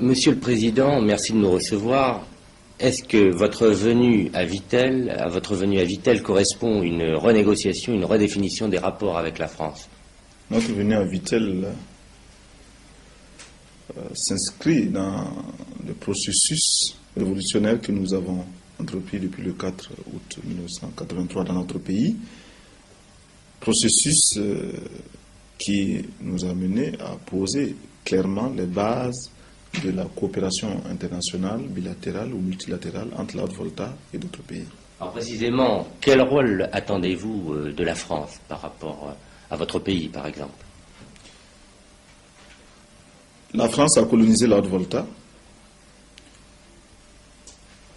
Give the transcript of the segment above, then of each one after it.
Monsieur le Président, merci de nous recevoir. Est-ce que votre venue à Vittel correspond à une renégociation, une redéfinition des rapports avec la France? Notre venue à Vittel s'inscrit dans le processus révolutionnaire que nous avons entrepris depuis le 4 août 1983 dans notre pays. Processus qui nous a mené à poser clairement les bases de la coopération internationale, bilatérale ou multilatérale entre la Haute-Volta et d'autres pays. Alors précisément, quel rôle attendez-vous de la France par rapport à votre pays, par exemple? La France a colonisé la Haute-Volta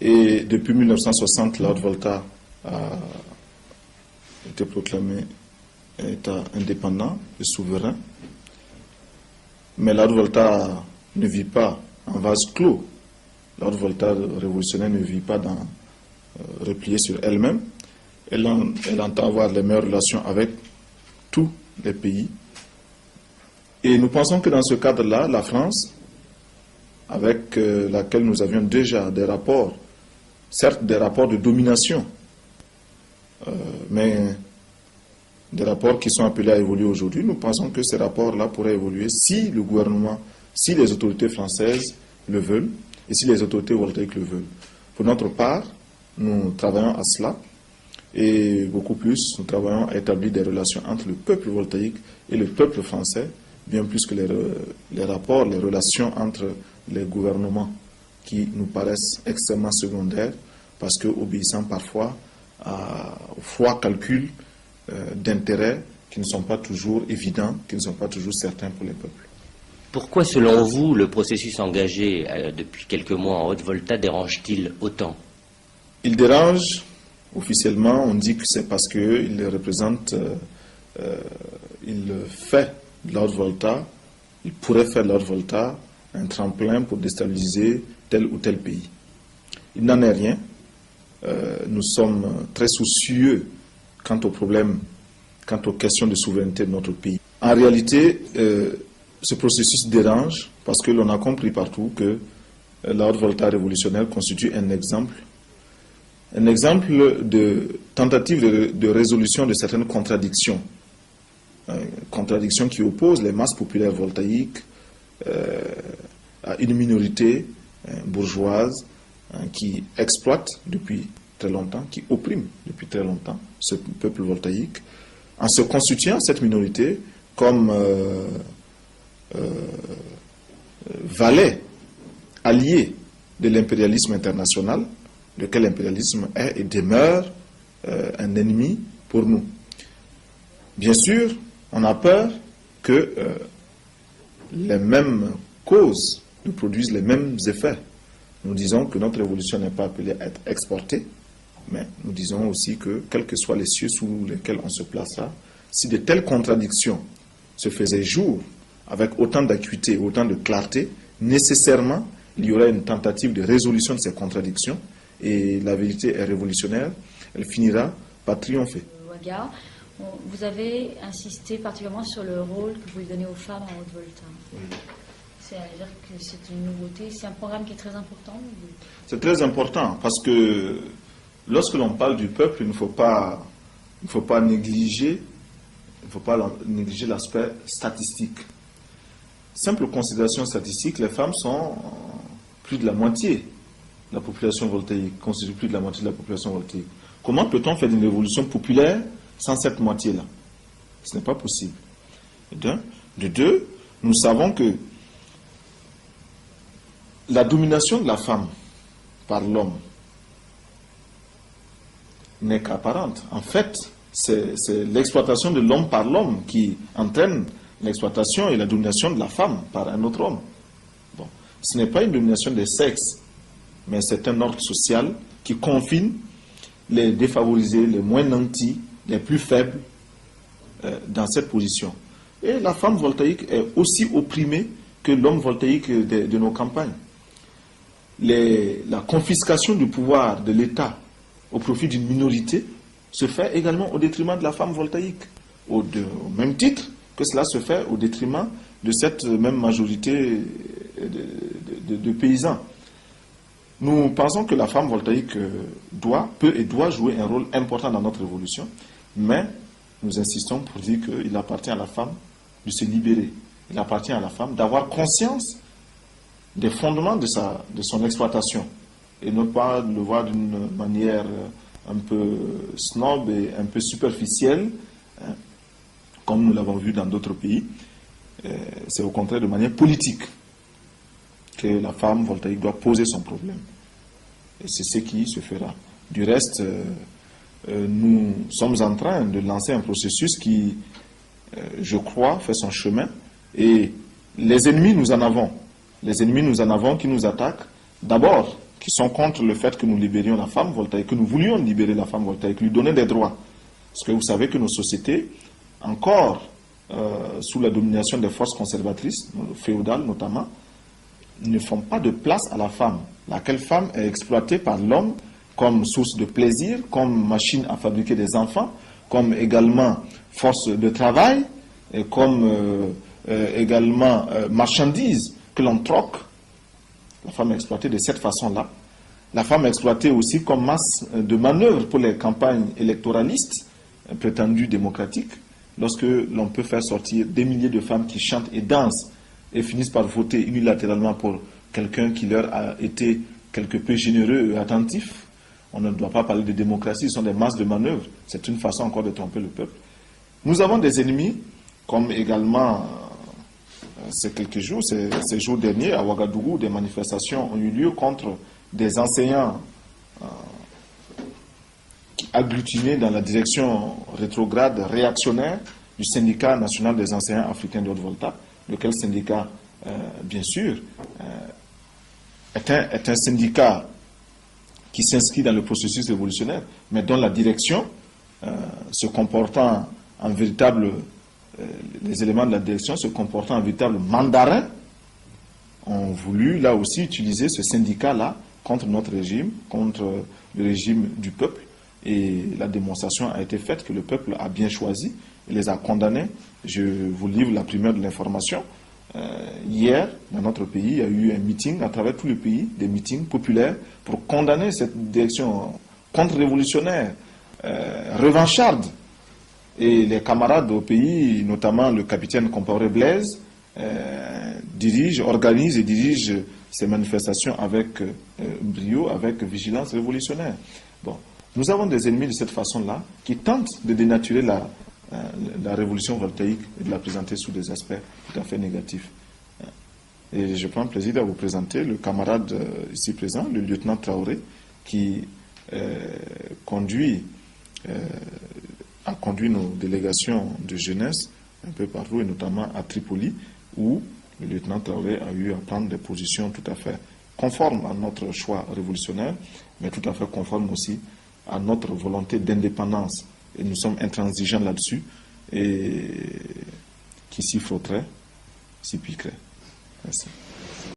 et depuis 1960, la Haute-Volta a été proclamée État indépendant et souverain. Mais la Haute-Volta ne vit pas en vase clos. La Haute-Volta révolutionnaire ne vit pas repliée sur elle-même. Elle entend avoir les meilleures relations avec tous les pays. Et nous pensons que dans ce cadre-là, la France, avec laquelle nous avions déjà des rapports, certes des rapports de domination, mais des rapports qui sont appelés à évoluer aujourd'hui, nous pensons que ces rapports-là pourraient évoluer si le gouvernement, si les autorités françaises le veulent et si les autorités voltaïques le veulent. Pour notre part, nous travaillons à cela et beaucoup plus, nous travaillons à établir des relations entre le peuple voltaïque et le peuple français, bien plus que les rapports, les relations entre les gouvernements qui nous paraissent extrêmement secondaires parce que obéissant parfois au froid calcul d'intérêts qui ne sont pas toujours évidents, qui ne sont pas toujours certains pour les peuples. Pourquoi, selon vous, le processus engagé depuis quelques mois en Haute-Volta dérange-t-il autant? Il dérange, officiellement, on dit que c'est parce qu'il représente, il fait de la Haute-Volta, il pourrait faire de la Haute-Volta un tremplin pour déstabiliser tel ou tel pays. Il n'en est rien. Nous sommes très soucieux quant aux problèmes, quant aux questions de souveraineté de notre pays. En réalité, ce processus dérange parce que l'on a compris partout que la Haute-Volta révolutionnaire constitue un exemple de tentative de résolution de certaines contradictions. Contradictions qui opposent les masses populaires voltaïques à une minorité bourgeoise qui exploite depuis très longtemps, qui opprime depuis très longtemps ce peuple voltaïque, en se constituant cette minorité comme valet, allié de l'impérialisme international, lequel l'impérialisme est et demeure un ennemi pour nous. Bien sûr, on a peur que les mêmes causes nous produisent les mêmes effets. Nous disons que notre révolution n'est pas appelée à être exportée, mais nous disons aussi que, quels que soient les cieux sous lesquels on se placera, si de telles contradictions se faisaient jour avec autant d'acuité, autant de clarté, nécessairement, il y aurait une tentative de résolution de ces contradictions et la vérité est révolutionnaire, elle finira par triompher. Ouaga, vous avez insisté particulièrement sur le rôle que vous donnez aux femmes en Haute-Volta. Oui. C'est-à-dire que c'est une nouveauté, c'est un programme qui est très important. C'est très important parce que lorsque l'on parle du peuple, il ne faut pas négliger l'aspect statistique. Simple considération statistique, les femmes sont plus de la moitié de la population voltaïque, constituent plus de la moitié de la population voltaïque. Comment peut-on faire une révolution populaire sans cette moitié-là? Ce n'est pas possible. De deux, nous savons que la domination de la femme par l'homme n'est qu'apparente. En fait, c'est l'exploitation de l'homme par l'homme qui entraîne l'exploitation et la domination de la femme par un autre homme. Bon. Ce n'est pas une domination des sexes, mais c'est un ordre social qui confine les défavorisés, les moins nantis, les plus faibles dans cette position. Et la femme voltaïque est aussi opprimée que l'homme voltaïque de nos campagnes. La confiscation du pouvoir de l'État au profit d'une minorité se fait également au détriment de la femme voltaïque, au même titre que cela se fait au détriment de cette même majorité de paysans. Nous pensons que la femme voltaïque peut et doit jouer un rôle important dans notre révolution, mais nous insistons pour dire qu'il appartient à la femme de se libérer. Il appartient à la femme d'avoir conscience des fondements de son exploitation et ne pas le voir d'une manière un peu snob et un peu superficielle, hein, comme nous l'avons vu dans d'autres pays. C'est au contraire de manière politique que la femme voltaïque doit poser son problème. Et c'est ce qui se fera. Du reste, nous sommes en train de lancer un processus qui, je crois, fait son chemin. Et les ennemis, nous en avons. Les ennemis, nous en avons qui nous attaquent. D'abord, qui sont contre le fait que nous libérions la femme voltaïque, que nous voulions libérer la femme voltaïque, lui donner des droits. Parce que vous savez que nos sociétés, encore sous la domination des forces conservatrices, féodales notamment, ne font pas de place à la femme, laquelle femme est exploitée par l'homme comme source de plaisir, comme machine à fabriquer des enfants, comme également force de travail, et comme également marchandise que l'on troque. La femme est exploitée de cette façon-là. La femme est exploitée aussi comme masse de manœuvre pour les campagnes électoralistes prétendues démocratiques, lorsque l'on peut faire sortir des milliers de femmes qui chantent et dansent et finissent par voter unilatéralement pour quelqu'un qui leur a été quelque peu généreux et attentif. On ne doit pas parler de démocratie, ce sont des masses de manœuvres. C'est une façon encore de tromper le peuple. Nous avons des ennemis, comme également, ces quelques jours, ces jours derniers, à Ouagadougou, des manifestations ont eu lieu contre des enseignants agglutinés dans la direction rétrograde réactionnaire du syndicat national des enseignants africains de Haute-Volta, lequel syndicat, bien sûr, est un syndicat qui s'inscrit dans le processus révolutionnaire, mais dont la direction, se comportant en véritable, les éléments de la direction se comportant en véritable mandarin, ont voulu là aussi utiliser ce syndicat-là contre notre régime, contre le régime du peuple. Et la démonstration a été faite que le peuple a bien choisi et les a condamnés. Je vous livre la primeur de l'information. Hier, dans notre pays, il y a eu un meeting à travers tout le pays, des meetings populaires pour condamner cette direction contre-révolutionnaire, revancharde. Et les camarades au pays, notamment le capitaine Compaoré Blaise, organise et dirige ces manifestations avec brio, avec vigilance révolutionnaire. Bon. Nous avons des ennemis de cette façon-là qui tentent de dénaturer la révolution voltaïque et de la présenter sous des aspects tout à fait négatifs. Et je prends plaisir à vous présenter le camarade ici présent, le lieutenant Traoré, qui a conduit nos délégations de jeunesse un peu partout, et notamment à Tripoli, où le lieutenant Traoré a eu à prendre des positions tout à fait conformes à notre choix révolutionnaire, mais tout à fait conformes aussi à notre volonté d'indépendance. Et nous sommes intransigeants là-dessus, et qui s'y frotterait, s'y piquerait. Merci.